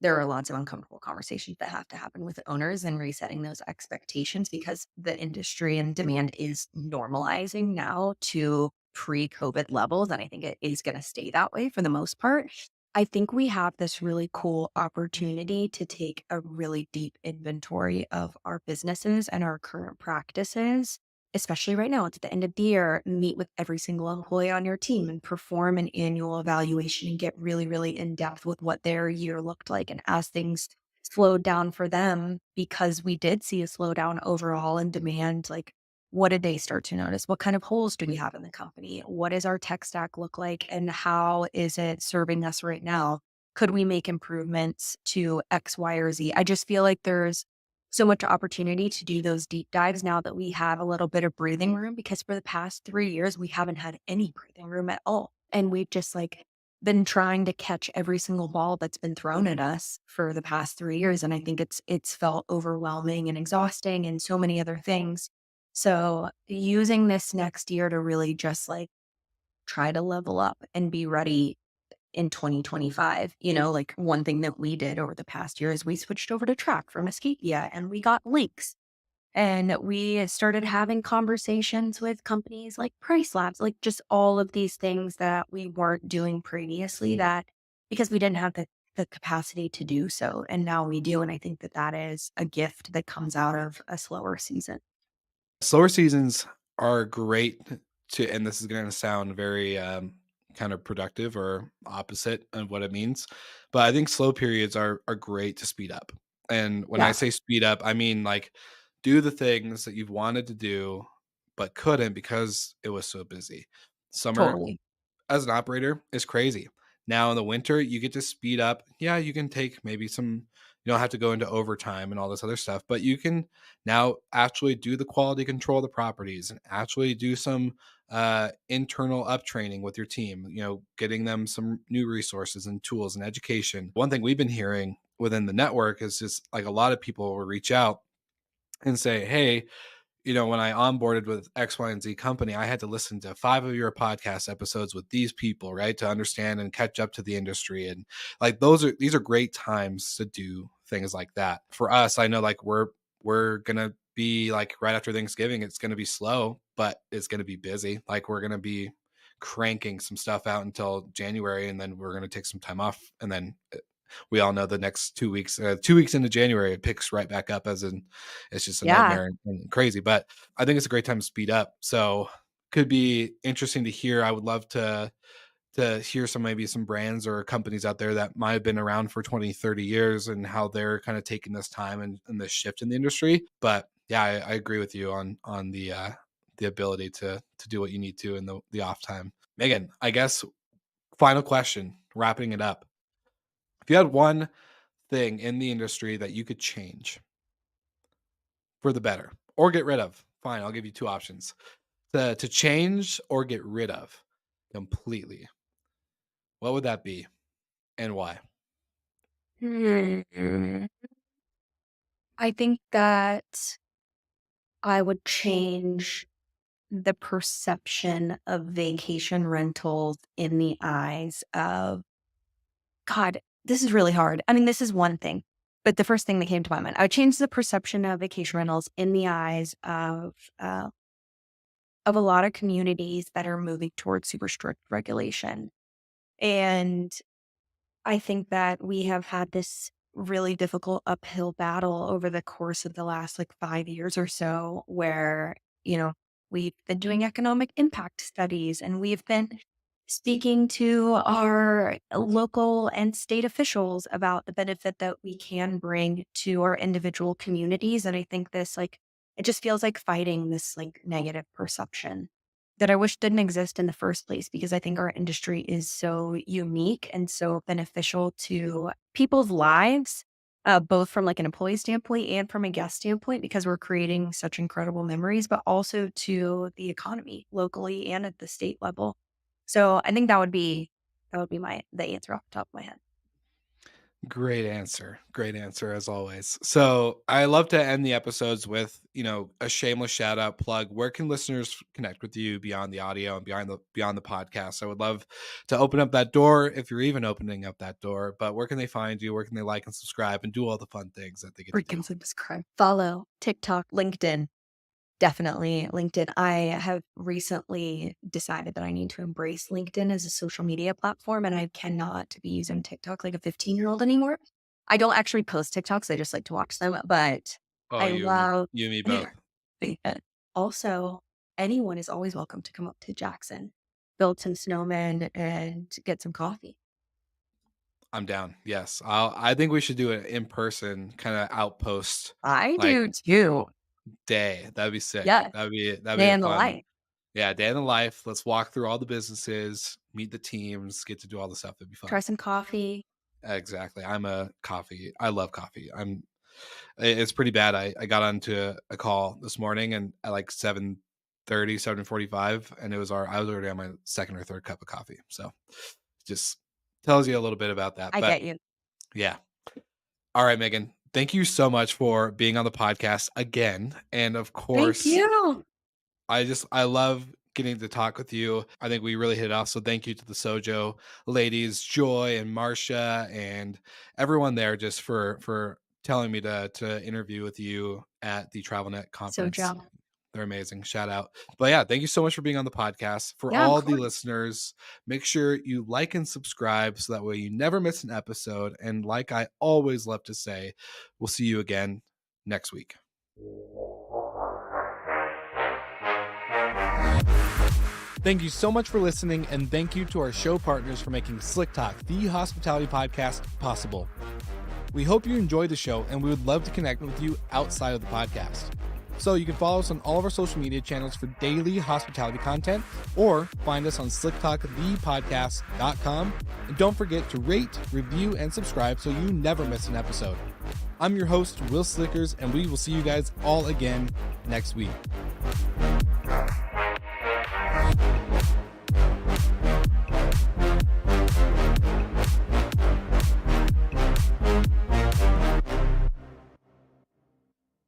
there are lots of uncomfortable conversations that have to happen with owners and resetting those expectations, because the industry and demand is normalizing now to pre-COVID levels. And I think it is going to stay that way for the most part. I think we have this really cool opportunity to take a really deep inventory of our businesses and our current practices, especially right now. It's at the end of the year, meet with every single employee on your team and perform an annual evaluation and get really, really in depth with what their year looked like. And as things slowed down for them, because we did see a slowdown overall in demand, like, what did they start to notice? What kind of holes do we have in the company? What does our tech stack look like? And how is it serving us right now? Could we make improvements to X, Y, or Z? I just feel like there's so much opportunity to do those deep dives now that we have a little bit of breathing room, because for the past 3 years, we haven't had any breathing room at all. And we've just like been trying to catch every single ball that's been thrown at us for the past 3 years. And I think it's felt overwhelming and exhausting and so many other things. So using this next year to really just like try to level up and be ready in 2025. Like, one thing that we did over the past year is we switched over to Track from Escapia, and we got links. And we started having conversations with companies like Price Labs, like just all of these things that we weren't doing previously, that because we didn't have the capacity to do so. And now we do. And I think that that is a gift that comes out of a slower season. Slower seasons are great and this is going to sound very kind of productive or opposite of what it means, but I think slow periods are great to speed up. And when I Yeah, say speed up, I mean, like, do the things that you've wanted to do but couldn't because it was so busy. Summer, totally. as an operator, is crazy. Now in the winter, you get to speed up. Yeah, you can take maybe some, you don't have to go into overtime and all this other stuff, but you can now actually do the quality control of the properties and actually do some internal up training with your team, getting them some new resources and tools and education. One thing we've been hearing within the network is just like a lot of people will reach out and say, hey, when I onboarded with X, Y, and Z company, I had to listen to 5 of your podcast episodes with these people, right? To understand and catch up to the industry. And like these are great times to do things like that. For us, I know like we're gonna be like right after Thanksgiving, it's gonna be slow, but it's gonna be busy. Like we're gonna be cranking some stuff out until January, and then we're gonna take some time off, and then we all know the next 2 weeks, 2 weeks into January, it picks right back up, as in it's just a Yeah. nightmare and crazy. But I think it's a great time to speed up. So could be interesting to hear. I would love to hear maybe some brands or companies out there that might have been around for 20, 30 years and how they're kind of taking this time and this shift in the industry. But yeah, I agree with you on the ability to do what you need to in the off time. Megan, I guess final question. wrapping it up, if you had one thing in the industry that you could change for the better or get rid of, fine, I'll give you two options to change or get rid of completely. What would that be and why? Hmm. I think that I would change the perception of vacation rentals in the eyes of God. This is really hard. I mean, this is one thing, but the first thing that came to my mind, I would change the perception of vacation rentals in the eyes of a lot of communities that are moving towards super strict regulation. And I think that we have had this really difficult uphill battle over the course of the last like 5 years or so, where, you know, we've been doing economic impact studies and we've been speaking to our local and state officials about the benefit that we can bring to our individual communities. And I think this, like, it just feels like fighting this like negative perception that I wish didn't exist in the first place, because I think our industry is so unique and so beneficial to people's lives, both from like an employee standpoint and from a guest standpoint, because we're creating such incredible memories, but also to the economy locally and at the state level. So I think that would be the answer off the top of my head. Great answer. Great answer as always. So I love to end the episodes with, a shameless shout out plug. Where can listeners connect with you beyond the audio and beyond the podcast? I would love to open up that door if you're even opening up that door. But where can they find you? Where can they like and subscribe and do all the fun things that they get to do? Freaking subscribe, follow TikTok, LinkedIn. Definitely LinkedIn. I have recently decided that I need to embrace LinkedIn as a social media platform, and I cannot be using TikTok like a 15-year-old anymore. I don't actually post TikToks, I just like to watch them, but Oh, I love you and me both. also, anyone is always welcome to come up to Jackson, build some snowmen, and get some coffee. I'm down. Yes. I think we should do an in person kind of outpost I like do too. day. That'd be sick. Yeah, That'd be day a in the fun. life. Yeah, day in the life. Let's walk through all the businesses, meet the teams, get to do all the stuff. That'd be Try fun. some coffee. Exactly. I love coffee. It's pretty bad. I got onto a call this morning and at like 7:30, 7:45, and I was already on my second or third cup of coffee. So just tells you a little bit about that. I But get you. yeah. All right, Megan. Thank you so much for being on the podcast again. And of Thank course, you. I love getting to talk with you. I think we really hit it off. So thank you to the Sojo ladies, Joy and Marcia, and everyone there just for telling me to interview with you at the TravelNet So, conference. Joe. They're amazing. Shout out. But yeah, thank you so much for being on the podcast. For Yeah, of all the course. listeners, make sure you like and subscribe so that way you never miss an episode. And like I always love to say, we'll see you again next week. Thank you so much for listening, and thank you to our show partners for making Slick Talk, the hospitality podcast, possible. We hope you enjoyed the show, and we would love to connect with you outside of the podcast. So you can follow us on all of our social media channels for daily hospitality content, or find us on slicktalkthepodcast.com. And don't forget to rate, review, and subscribe so you never miss an episode. I'm your host, Will Slickers, and we will see you guys all again next week.